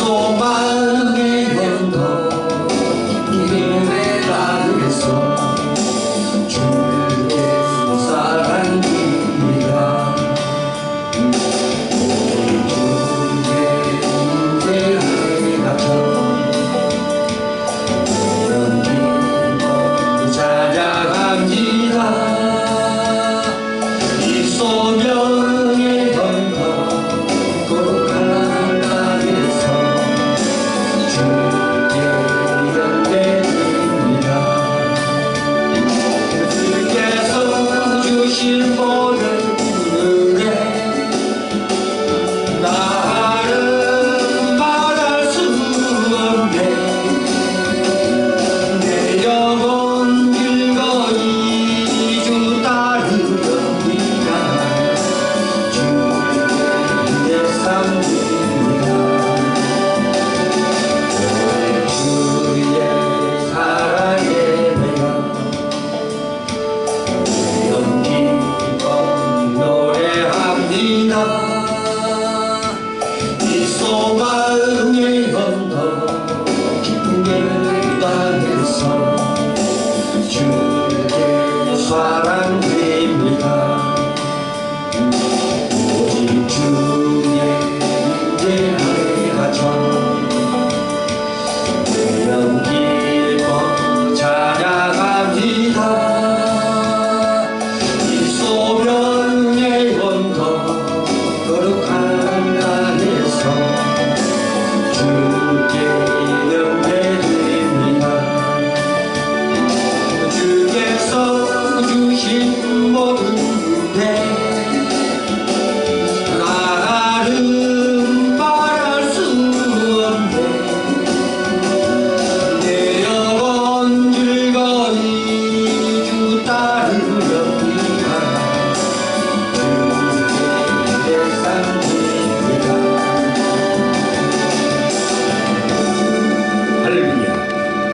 소망의 언덕 길에 나르겠어 주께 사랑입니다. 주의 인재를 갖춰 기쁨 찬양합니다. 이 소명의 언덕 거룩한 땅에서 주께 연대드립니다. 주께서 주신 모든 은혜 나는 말할 수 없네. 내 영혼 길거이 주 따르렵니다. 주의 삼깁니다. 주의 사랑에 매여 기쁨 노래합니다. 이 소망의 언덕 기쁨의 땅에서 주께 사랑